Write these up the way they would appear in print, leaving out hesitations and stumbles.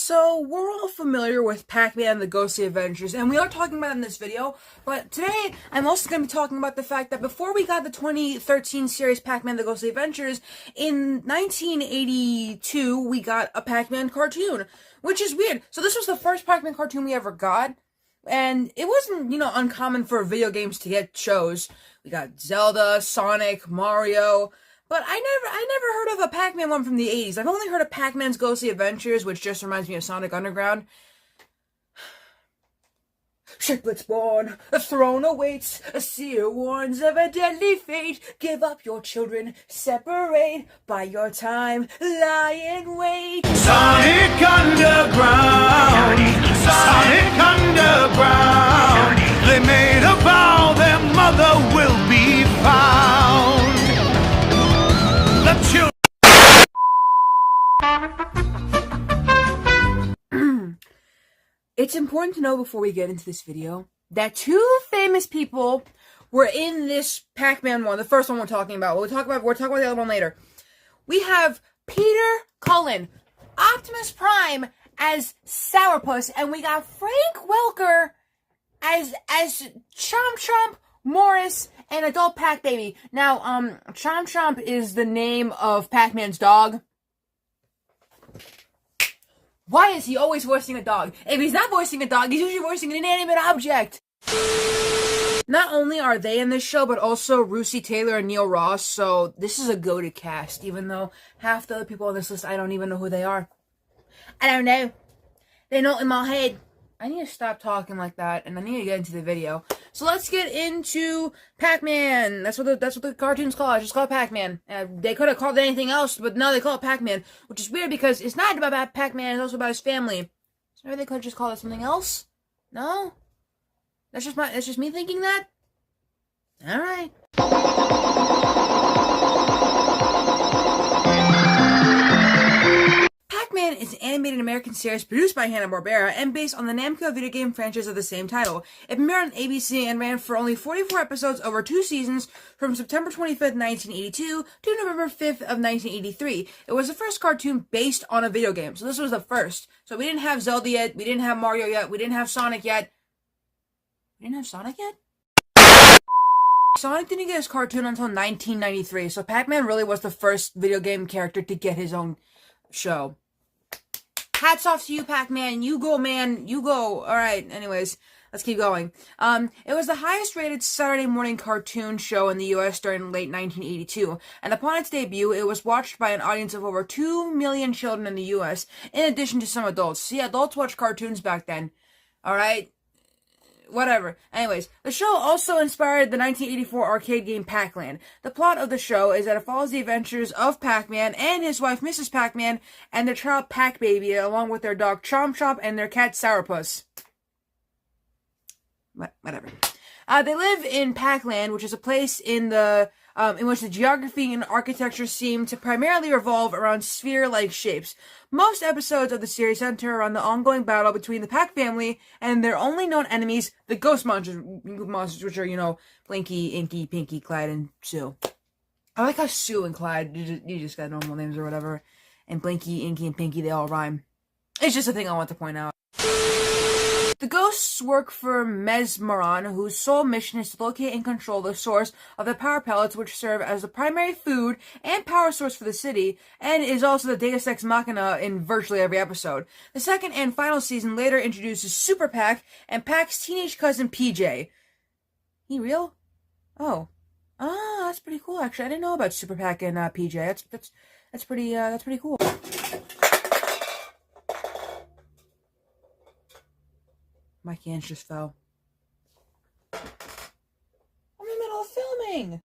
So, we're all familiar with Pac-Man and the Ghostly Adventures, and we are talking about it in this video, but today I'm also going to be talking about the fact that before we got the 2013 series Pac-Man and the Ghostly Adventures, in 1982 we got a Pac-Man cartoon, which is weird. So this was the first Pac-Man cartoon we ever got, and it wasn't, uncommon for video games to get shows. We got Zelda, Sonic, Mario. But I never heard of a Pac-Man one from the 80s. I've only heard of Pac-Man's Ghostly Adventures, which just reminds me of Sonic Underground. Triplets born, a throne awaits, a seer warns of a deadly fate. Give up your children, separate, by your time, lie in wait. Sonic Underground, Sonic Underground. They made a vow their mother will be found. The children. It's important to know before we get into this video that two famous people were in this Pac-Man one, the first one we're talking about. We're talking about the other one later. We have Peter Cullen, Optimus Prime as Sourpuss, and we got Frank Welker as Chomp Chomp, Morris, and Adult Pac Baby. Now, Chomp Chomp is the name of Pac-Man's dog. Why is he always voicing a dog? If he's not voicing a dog, he's usually voicing an inanimate object. Not only are they in this show, but also Russi Taylor and Neil Ross, so this is a goated cast, even though half the other people on this list, I don't even know who they are. I don't know. They're not in my head. I need to stop talking like that, and I need to get into the video. So let's get into Pac-Man. That's what the cartoon's called. Just call it Pac-Man. They could have called it anything else, but no, they call it Pac-Man, which is weird because it's not about Pac-Man. It's also about his family. So maybe they could have just called it something else. No, that's just me thinking that. All right. Pac-Man is an animated American series produced by Hanna-Barbera and based on the Namco video game franchise of the same title. It premiered on ABC and ran for only 44 episodes over 2 seasons from September 25th, 1982 to November 5th of 1983. It was the first cartoon based on a video game, so this was the first. So we didn't have Zelda yet, we didn't have Mario yet, we didn't have Sonic yet. We didn't have Sonic yet? Sonic didn't get his cartoon until 1993, so Pac-Man really was the first video game character to get his own show. Hats off to you, Pac-Man. You go, man. You go. Alright, anyways, let's keep going. It was the highest rated Saturday morning cartoon show in the US during late 1982, and upon its debut, it was watched by an audience of over 2 million children in the US, in addition to some adults. See, adults watched cartoons back then. Alright? Whatever. Anyways, the show also inspired the 1984 arcade game Pac-Land. The plot of the show is that it follows the adventures of Pac-Man and his wife Mrs. Pac-Man and their child Pac-Baby, along with their dog Chomp Chomp and their cat Sourpuss. Whatever. They live in Pac-Land, which is a place in which the geography and architecture seem to primarily revolve around sphere-like shapes. Most episodes of the series center around the ongoing battle between the Pac family and their only known enemies, the Ghost Monsters, which are, Blinky, Inky, Pinky, Clyde, and Sue. I like how Sue and Clyde, you just got normal names or whatever, and Blinky, Inky, and Pinky, they all rhyme. It's just a thing I want to point out. The ghosts work for Mesmeron, whose sole mission is to locate and control the source of the power pellets, which serve as the primary food and power source for the city, and is also the Deus Ex Machina in virtually every episode. The second and final season later introduces Super Pac and Pac's teenage cousin PJ. He real? Oh. Ah, that's pretty cool, actually. I didn't know about Super Pac and PJ. That's pretty cool. My cans just fell. I'm in the middle of filming!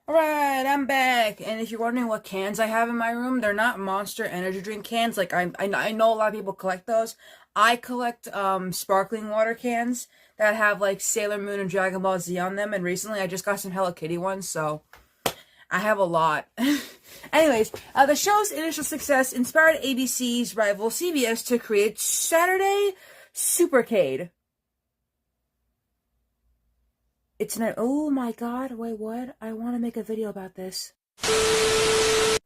Alright, I'm back. And if you're wondering what cans I have in my room, they're not Monster energy drink cans. Like, I know a lot of people collect those. I collect, sparkling water cans that have, like, Sailor Moon and Dragon Ball Z on them. And recently I just got some Hello Kitty ones, so I have a lot. Anyways, the show's initial success inspired ABC's rival CBS to create Saturday Supercade. It's an... Oh my god, wait, what? I want to make a video about this.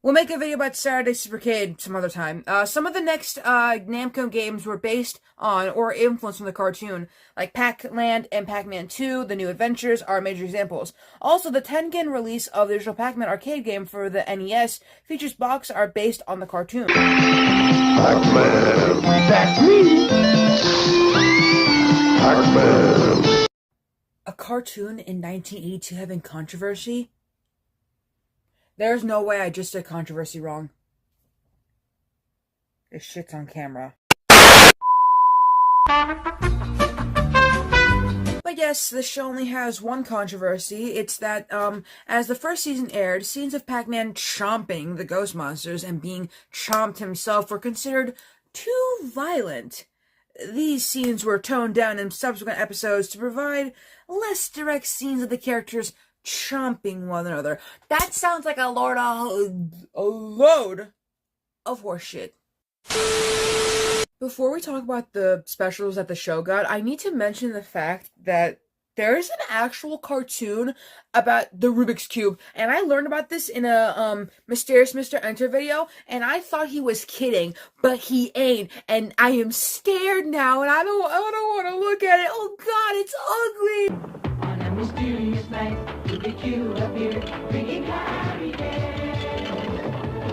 We'll make a video about Saturday Supercade some other time. Some of the next Namco games were based on or influenced from the cartoon, like Pac-Land and Pac-Man 2, The New Adventures are major examples. Also, the Tengen release of the original Pac-Man arcade game for the NES features box art based on the cartoon. Pac-Man. That's me. Pac-Man. A cartoon in 1982 having controversy? There's no way I just said controversy wrong. This shit's on camera. But yes, the show only has one controversy. It's that, as the first season aired, scenes of Pac-Man chomping the ghost monsters and being chomped himself were considered too violent. These scenes were toned down in subsequent episodes to provide less direct scenes of the characters chomping one another. That sounds like a load of horseshit. Before we talk about the specials that the show got, I need to mention the fact that there is an actual cartoon about the Rubik's Cube, and I learned about this in a Mysterious Mr. Enter video, and I thought he was kidding, but he ain't, and I am scared now, and I don't want to look at it. Oh God, it's ugly. On a mysterious night, Rubik's Cube appeared, bringing happiness.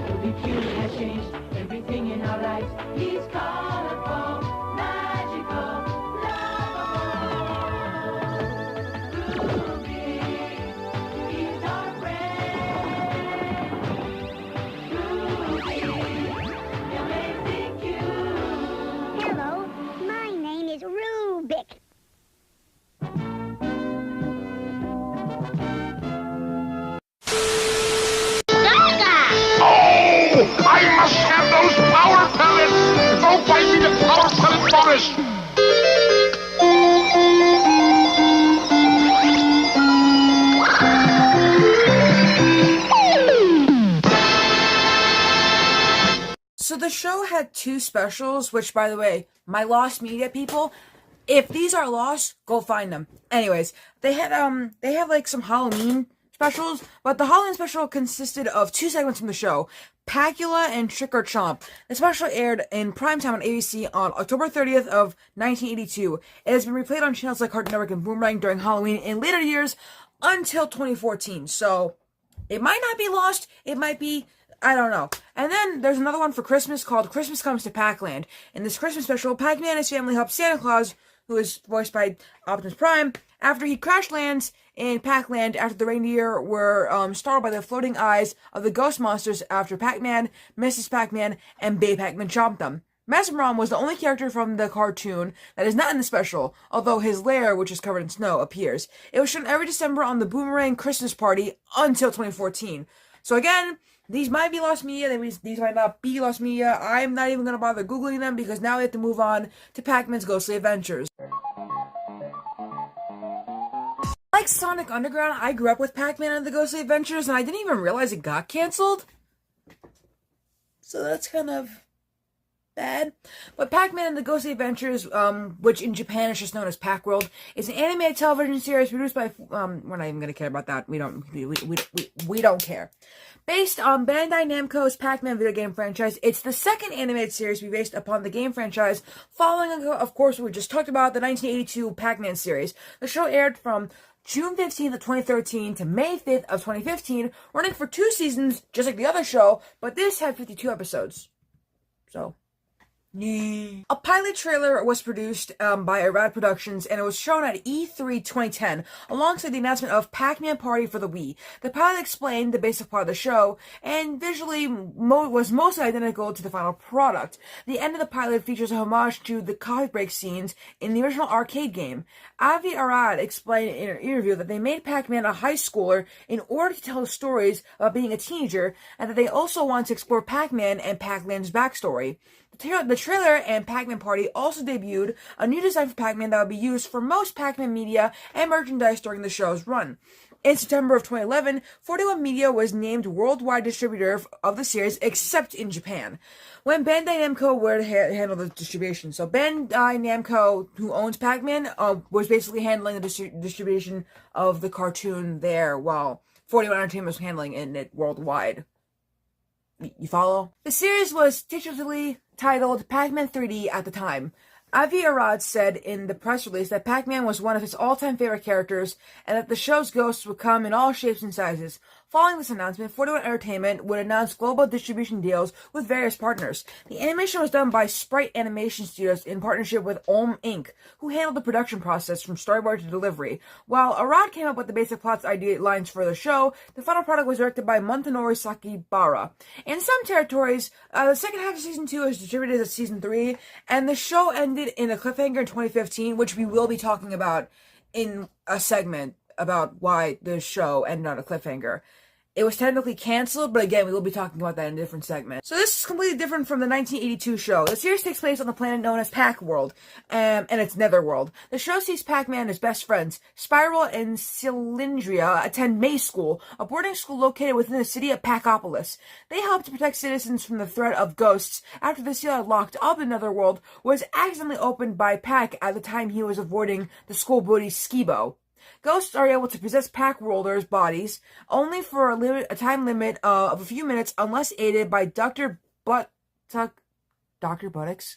Rubik's Cube has changed everything in our lives. He's colorful, magical, lovable. Rubik is our friend. Rubik, the amazing cube. Hello, my name is Rubik. I must have those power pellets! Go find me the power pellet bonus! So the show had two specials, which, by the way, my lost media people, if these are lost, go find them. Anyways, they have like some Halloween specials, but the Halloween special consisted of two segments from the show, Pacula and Trick or Chomp. The special aired in primetime on ABC on October 30th of 1982. It has been replayed on channels like Cartoon Network and Boomerang during Halloween in later years until 2014. So it might not be lost, it might be, I don't know. And then there's another one for Christmas called Christmas Comes to Pac-Land. In this Christmas special, Pac-Man and his family help Santa Claus, who is voiced by Optimus Prime, after he crash lands in Pac-Land after the reindeer were startled by the floating eyes of the ghost monsters after Pac-Man, Mrs. Pac-Man, and Babe Pac-Man chomped them. Mesmeron was the only character from the cartoon that is not in the special, although his lair, which is covered in snow, appears. It was shown every December on the Boomerang Christmas Party until 2014. So again, these might be lost media, these might not be lost media. I'm not even going to bother Googling them because now we have to move on to Pac-Man's Ghostly Adventures. Like Sonic Underground, I grew up with Pac-Man and the Ghostly Adventures, and I didn't even realize it got canceled. So that's kind of bad. But Pac-Man and the Ghostly Adventures, which in Japan is just known as Pac-World, is an animated television series produced by, we're not even gonna care about that. We don't care. Based on Bandai Namco's Pac-Man video game franchise, it's the second animated series to be based upon the game franchise, following, of course, what we just talked about, the 1982 Pac-Man series. The show aired from June 15th of 2013 to May 5th of 2015, running for 2 seasons, just like the other show, but this had 52 episodes. So, yeah. A pilot trailer was produced by Irad Productions, and it was shown at E3 2010, alongside the announcement of Pac-Man Party for the Wii. The pilot explained the basic plot of the show, and visually was mostly identical to the final product. The end of the pilot features a homage to the coffee break scenes in the original arcade game. Avi Arad explained in an interview that they made Pac-Man a high schooler in order to tell stories about being a teenager, and that they also wanted to explore Pac-Man and Pac-Land's backstory. The trailer and Pac-Man Party also debuted a new design for Pac-Man that would be used for most Pac-Man media and merchandise during the show's run. In September of 2011, 41 Media was named worldwide distributor of the series, except in Japan, when Bandai Namco would handle the distribution. So Bandai Namco, who owns Pac-Man, was basically handling the distribution of the cartoon there, while 41 Entertainment was handling it worldwide. You follow? The series was tentatively titled Pac-Man 3D at the time. Avi Arad said in the press release that Pac-Man was one of his all-time favorite characters and that the show's ghosts would come in all shapes and sizes. Following this announcement, 41 Entertainment would announce global distribution deals with various partners. The animation was done by Sprite Animation Studios in partnership with Om Inc., who handled the production process from storyboard to delivery. While Arad came up with the basic plot's idea lines for the show, the final product was directed by Montanori Sakibara. In some territories, the second half of Season 2 is distributed as Season 3, and the show ended in a cliffhanger in 2015, which we will be talking about in a segment about why the show ended on a cliffhanger. It was technically canceled, but again, we will be talking about that in a different segment. So this is completely different from the 1982 show. The series takes place on the planet known as Pac-World, and it's Netherworld. The show sees Pac-Man and his best friends, Spiral and Cylindria, attend May School, a boarding school located within the city of Pacopolis. They help to protect citizens from the threat of ghosts after the seal had locked up in Netherworld was accidentally opened by Pac at the time he was avoiding the school bully Skibo. Ghosts are able to possess Pac-Worlders' bodies only for a time limit of a few minutes unless aided by Dr. Buttocks? Dr. Buttocks?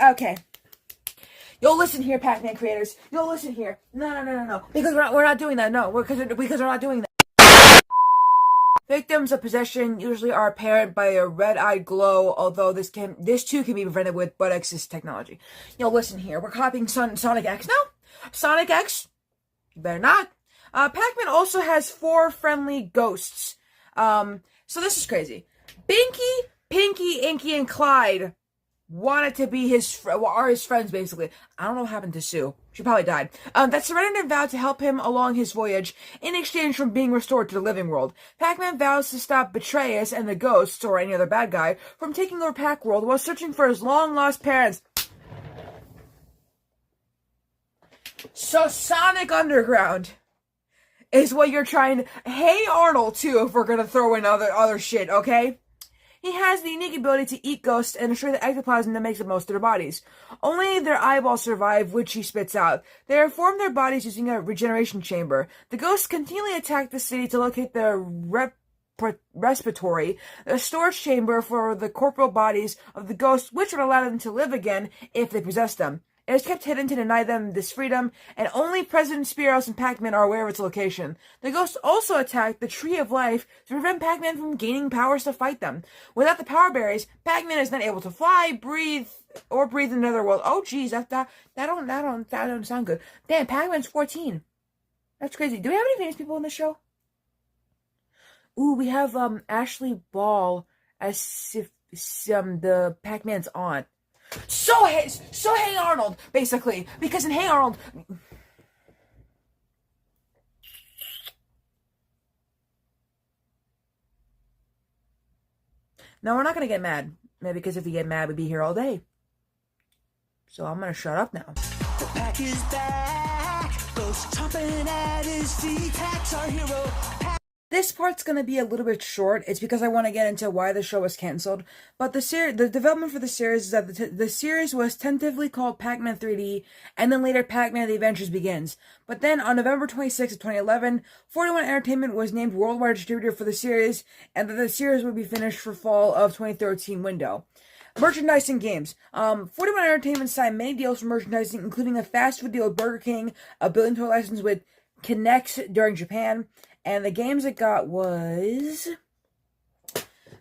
Okay. You'll listen here, Pac-Man creators. You'll listen here. No. Because we're not doing that. No, because we're not doing that. Victims of possession usually are apparent by a red-eyed glow, although this too can be prevented with Buttocks' technology. Listen here. We're copying Sonic X now? Sonic X? You better not. Pac-Man also has 4 friendly ghosts. So this is crazy. Binky, Pinky, Inky, and Clyde wanted to be his friends, basically. I don't know what happened to Sue. She probably died. That surrendered and vowed to help him along his voyage in exchange from being restored to the living world. Pac-Man vows to stop Betrayus and the ghosts, or any other bad guy, from taking over Pac-World while searching for his long-lost parents. So Sonic Underground is what you're trying to... Hey Arnold, too, if we're gonna throw in other shit, okay? He has the unique ability to eat ghosts and destroy the ectoplasm that makes up most of their bodies. Only their eyeballs survive, which he spits out. They reform their bodies using a regeneration chamber. The ghosts continually attack the city to locate the respiratory, a storage chamber for the corporeal bodies of the ghosts, which would allow them to live again if they possess them. It is kept hidden to deny them this freedom, and only President Spiros and Pac-Man are aware of its location. The ghosts also attack the Tree of Life to prevent Pac-Man from gaining powers to fight them. Without the power berries, Pac-Man is not able to fly, breathe in another world. Oh, geez, that don't sound good. Damn, Pac-Man's 14. That's crazy. Do we have any famous people in this show? Ooh, we have Ashley Ball as the Pac-Man's aunt. So Hey Arnold, basically, because in Hey Arnold, no, we're not gonna get mad, because if we get mad, we'd be here all day. So I'm gonna shut up now. The Pac is back, goes chomping at his feet, Pac's our hero. This part's going to be a little bit short. It's because I want to get into why the show was canceled. But the development for the series is that the series was tentatively called Pac-Man 3D, and then later Pac-Man The Adventures Begins. But then on November 26, 2011, 41 Entertainment was named worldwide distributor for the series, and that the series would be finished for fall of 2013 window. Merchandise and games. 41 Entertainment signed many deals for merchandising, including a fast food deal with Burger King, a billion-dollar license with Kinect during Japan, and the games it got was...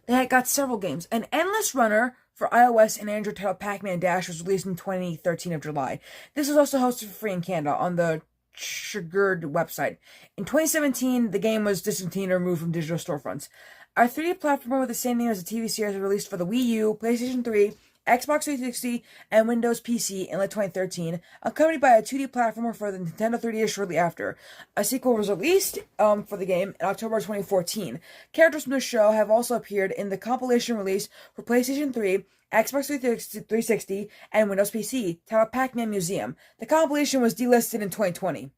They got several games. An Endless Runner for iOS and Android titled Pac-Man Dash was released in 2013 of July. This was also hosted for free in Canada on the Chugurd website. In 2017, the game was discontinued or removed from digital storefronts. A 3D platformer with the same name as the TV series was released for the Wii U, PlayStation 3, Xbox 360, and Windows PC in late 2013, accompanied by a 2D platformer for the Nintendo 3DS shortly after. A sequel was released for the game in October 2014. Characters from the show have also appeared in the compilation release for PlayStation 3, Xbox 360, and Windows PC, titled Pac-Man Museum. The compilation was delisted in 2020.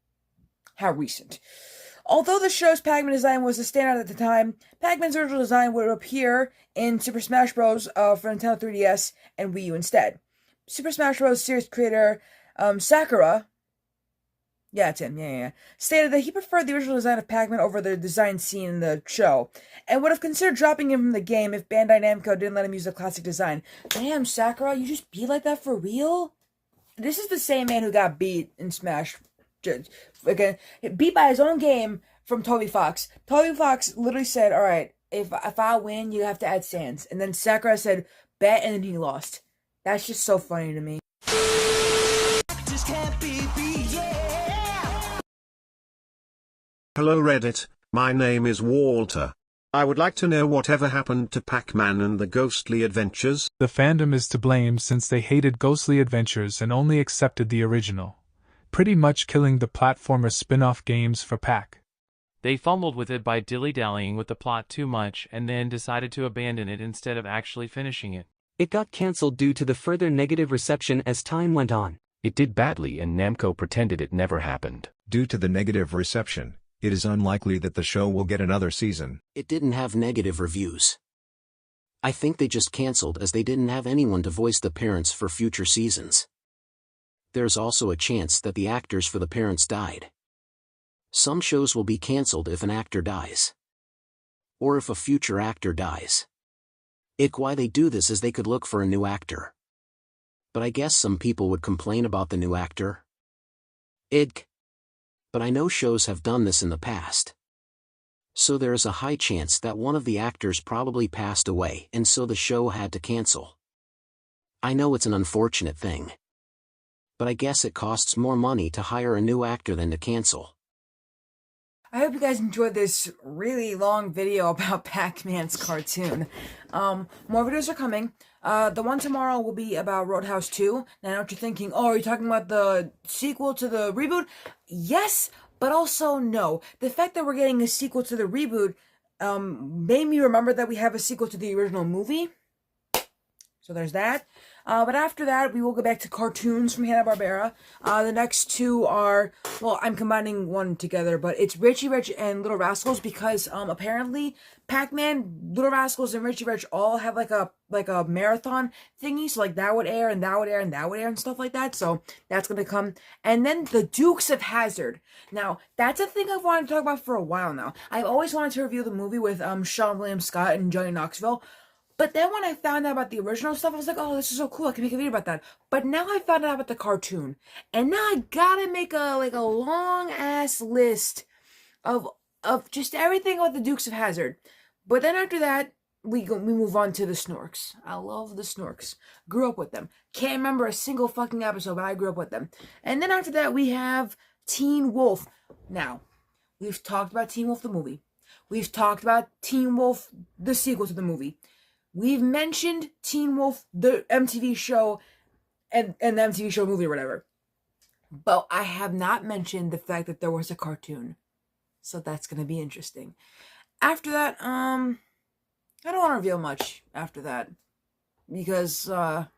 How recent. Although the show's Pac-Man design was the standard at the time, Pac-Man's original design would appear in Super Smash Bros. For Nintendo 3DS and Wii U instead. Super Smash Bros. Series creator Sakura, it's him, stated that he preferred the original design of Pac-Man over the design seen in the show, and would have considered dropping him from the game if Bandai Namco didn't let him use the classic design. Damn, Sakura, you just be like that for real? This is the same man who got beat in Smash. Again, beat by his own game from Toby Fox. Toby Fox literally said, alright, if I win, you have to add Sans. And then Sakura said, bet, and then he lost. That's just so funny to me. Just can't be yeah. Hello Reddit, my name is Walter. I would like to know whatever happened to Pac-Man and the Ghostly Adventures. The fandom is to blame since they hated Ghostly Adventures and only accepted the original, pretty much killing the platformer spin-off games for Pac. They fumbled with it by dilly-dallying with the plot too much and then decided to abandon it instead of actually finishing it. It got cancelled due to the further negative reception as time went on. It did badly and Namco pretended it never happened. Due to the negative reception, it is unlikely that the show will get another season. It didn't have negative reviews. I think they just cancelled as they didn't have anyone to voice the parents for future seasons. There's also a chance that the actors for the parents died. Some shows will be cancelled if an actor dies. Or if a future actor dies. Why they do this is they could look for a new actor. But I guess some people would complain about the new actor. But I know shows have done this in the past. So there is a high chance that one of the actors probably passed away and so the show had to cancel. I know it's an unfortunate thing. But I guess it costs more money to hire a new actor than to cancel. I hope you guys enjoyed this really long video about Pac-Man's cartoon. More videos are coming. The one tomorrow will be about Roadhouse 2. Now I know what you're thinking, oh, are you talking about the sequel to the reboot? Yes, but also no. The fact that we're getting a sequel to the reboot made me remember that we have a sequel to the original movie. So there's that. But after that, we will go back to cartoons from Hanna-Barbera. The next two are, well, I'm combining one together, but it's Richie Rich and Little Rascals because apparently Pac-Man, Little Rascals, and Richie Rich all have like a marathon thingy. So like that would air and that would air and that would air and stuff like that. So that's gonna come. And then the Dukes of Hazzard. Now that's a thing I've wanted to talk about for a while now. I've always wanted to review the movie with Sean William Scott and Johnny Knoxville. But then when I found out about the original stuff, I was like, oh, this is so cool, I can make a video about that. But now I found out about the cartoon. And now I gotta make a long-ass list of just everything about the Dukes of Hazzard. But then after that, we move on to the Snorks. I love the Snorks. Grew up with them. Can't remember a single fucking episode, but I grew up with them. And then after that, we have Teen Wolf. Now, we've talked about Teen Wolf the movie. We've talked about Teen Wolf, the sequel to the movie. We've mentioned Teen Wolf, the MTV show, and the MTV show movie or whatever. But I have not mentioned the fact that there was a cartoon. So that's going to be interesting. After that, I don't want to reveal much after that. Because, I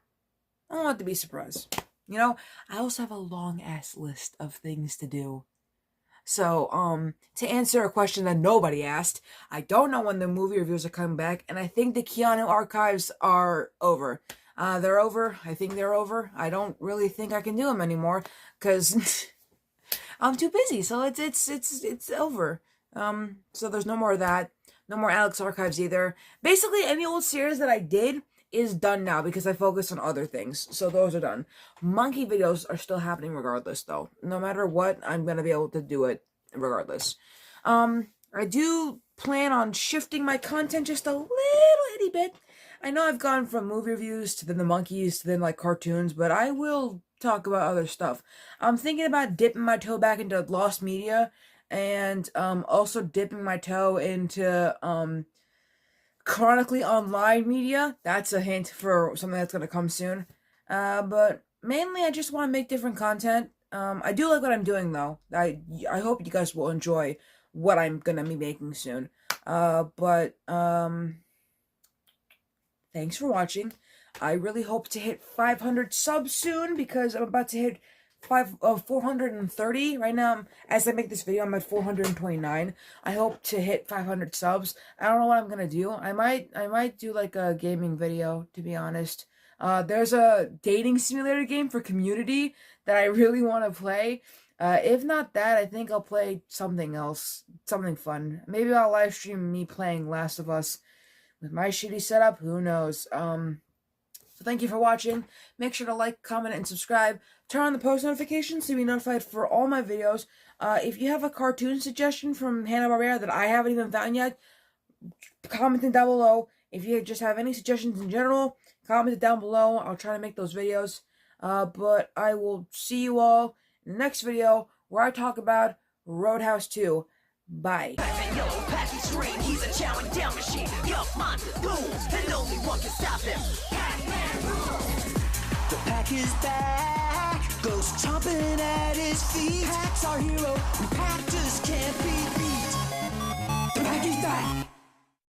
don't want it to be a surprise. You know, I also have a long-ass list of things to do. So, to answer a question that nobody asked, I don't know when the movie reviews are coming back, and I think the Keanu archives are over. They're over. I think they're over. I don't really think I can do them anymore, because I'm too busy, so it's over. So there's no more of that. No more Alex archives either. Basically, any old series that I did is done now because I focus on other things. So those are done. Monkey videos are still happening regardless though. No matter what, I'm going to be able to do it regardless. I do plan on shifting my content just a little itty bit. I know I've gone from movie reviews to then the monkeys to then like cartoons, but I will talk about other stuff. I'm thinking about dipping my toe back into lost media and also dipping my toe into chronically online media. That's a hint for something that's going to come soon. But mainly I just want to make different content. I do like what I'm doing though. I hope you guys will enjoy what I'm going to be making soon. Thanks for watching. I really hope to hit 500 subs soon because I'm about to hit 430 right now. As I make this video, I'm at 429. I hope to hit 500 subs. I don't know what I'm gonna do. I might do like a gaming video, to be honest. There's a dating simulator game for Community that I really want to play. If not that, I think I'll play something else, something fun. Maybe I'll live stream me playing Last of Us with my shitty setup. Who knows? So thank you for watching. Make sure to like, comment, and subscribe. Turn on the post notifications to be notified for all my videos. If you have a cartoon suggestion from Hanna-Barbera that I haven't even found yet, comment it down below. If you just have any suggestions in general, comment it down below. I'll try to make those videos. But I will see you all in the next video where I talk about Roadhouse 2. Bye. He's a chowing down machine. Yup, man, rules, and only one can stop him. The Pac is back, goes chomping at his feet. Pac's our hero, and Pac just can't be beat.